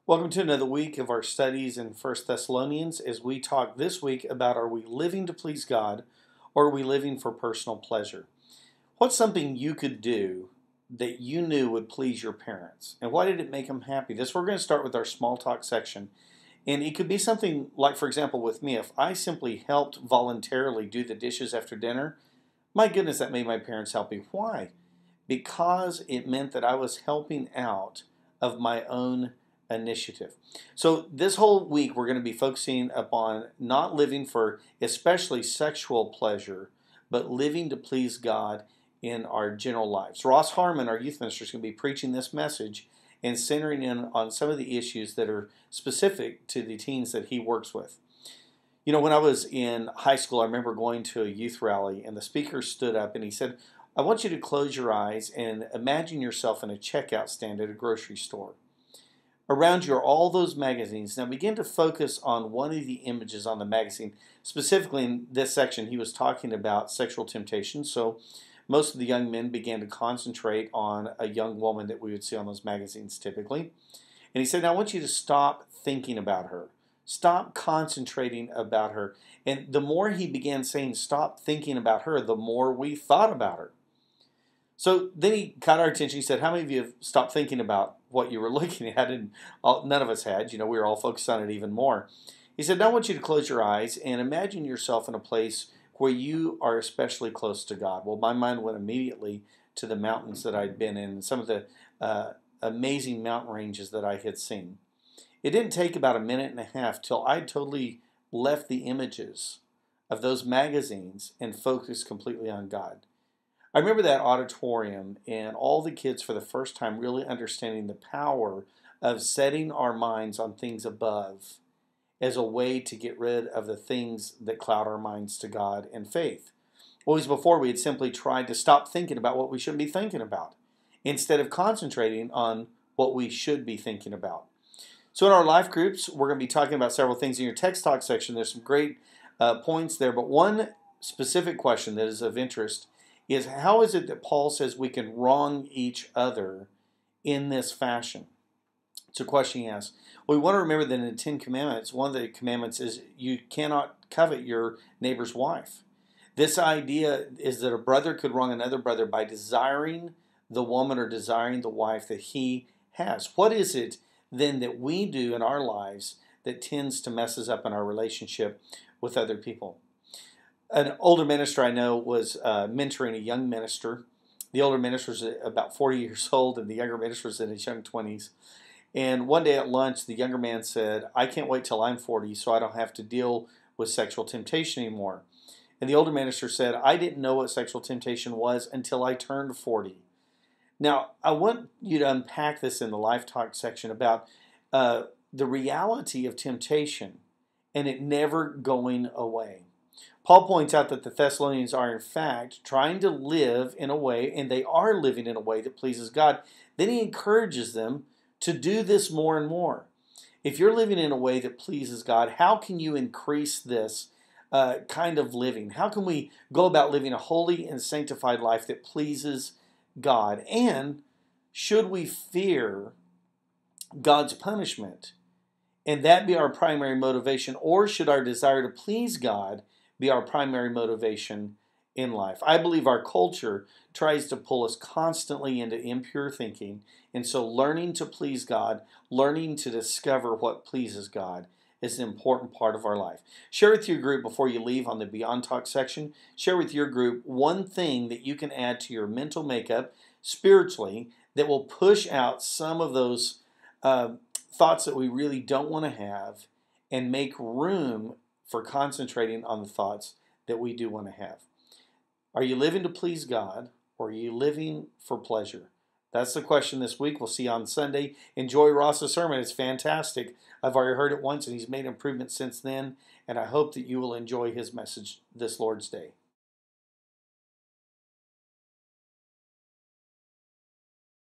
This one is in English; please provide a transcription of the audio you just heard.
Welcome to another week of our studies in First Thessalonians as we talk this week about, are we living to please God or are we living for personal pleasure? What's something you could do that you knew would please your parents, and why did it make them happy? We're going to start with our small talk section. And it could be something like, for example, with me, if I simply helped voluntarily do the dishes after dinner, my goodness, that made my parents happy. Why? Because it meant that I was helping out of my own initiative. So this whole week we're going to be focusing upon not living for especially sexual pleasure, but living to please God in our general lives. Ross Harmon, our youth minister, is going to be preaching this message and centering in on some of the issues that are specific to the teens that he works with. You know, when I was in high school, I remember going to a youth rally, and the speaker stood up and he said, I want you to close your eyes and imagine yourself in a checkout stand at a grocery store. Around you are all those magazines. Now begin to focus on one of the images on the magazine. Specifically in this section, he was talking about sexual temptation. So most of the young men began to concentrate on a young woman that we would see on those magazines typically. And he said, now I want you to stop thinking about her. Stop concentrating about her. And the more he began saying, stop thinking about her, the more we thought about her. So then he caught our attention. He said, how many of you have stopped thinking about what you were looking at? And none of us had. You know, we were all focused on it even more. He said, now I want you to close your eyes and imagine yourself in a place where you are especially close to God. Well, my mind went immediately to the mountains that I'd been in and some of the amazing mountain ranges that I had seen. It didn't take about a minute and a half till I totally left the images of those magazines and focused completely on God. I remember that auditorium and all the kids for the first time really understanding the power of setting our minds on things above as a way to get rid of the things that cloud our minds to God and faith. Always before, we had simply tried to stop thinking about what we shouldn't be thinking about instead of concentrating on what we should be thinking about. So in our life groups, we're going to be talking about several things. In your text talk section, there's some great points there, but one specific question that is of interest is, how is it that Paul says we can wrong each other in this fashion? It's a question he asks. Well, we want to remember that in the Ten Commandments, one of the commandments is you cannot covet your neighbor's wife. This idea is that a brother could wrong another brother by desiring the woman or desiring the wife that he has. What is it then that we do in our lives that tends to mess us up in our relationship with other people? An older minister I know was mentoring a young minister. The older minister was about 40 years old, and the younger minister was in his young 20s. And one day at lunch, the younger man said, I can't wait till I'm 40 so I don't have to deal with sexual temptation anymore. And the older minister said, I didn't know what sexual temptation was until I turned 40. Now, I want you to unpack this in the Life Talk section about the reality of temptation and it never going away. Paul points out that the Thessalonians are in fact trying to live in a way, and they are living in a way that pleases God. Then he encourages them to do this more and more. If you're living in a way that pleases God, how can you increase this kind of living? How can we go about living a holy and sanctified life that pleases God? And should we fear God's punishment and that be our primary motivation, or should our desire to please God be our primary motivation in life? I believe our culture tries to pull us constantly into impure thinking, and so learning to please God, learning to discover what pleases God is an important part of our life. Share with your group before you leave on the Beyond Talk section. Share with your group one thing that you can add to your mental makeup spiritually that will push out some of those thoughts that we really don't want to have and make room for concentrating on the thoughts that we do want to have. Are you living to please God, or are you living for pleasure? That's the question this week. We'll see you on Sunday. Enjoy Ross's sermon. It's fantastic. I've already heard it once, and he's made improvements since then, and I hope that you will enjoy his message this Lord's Day.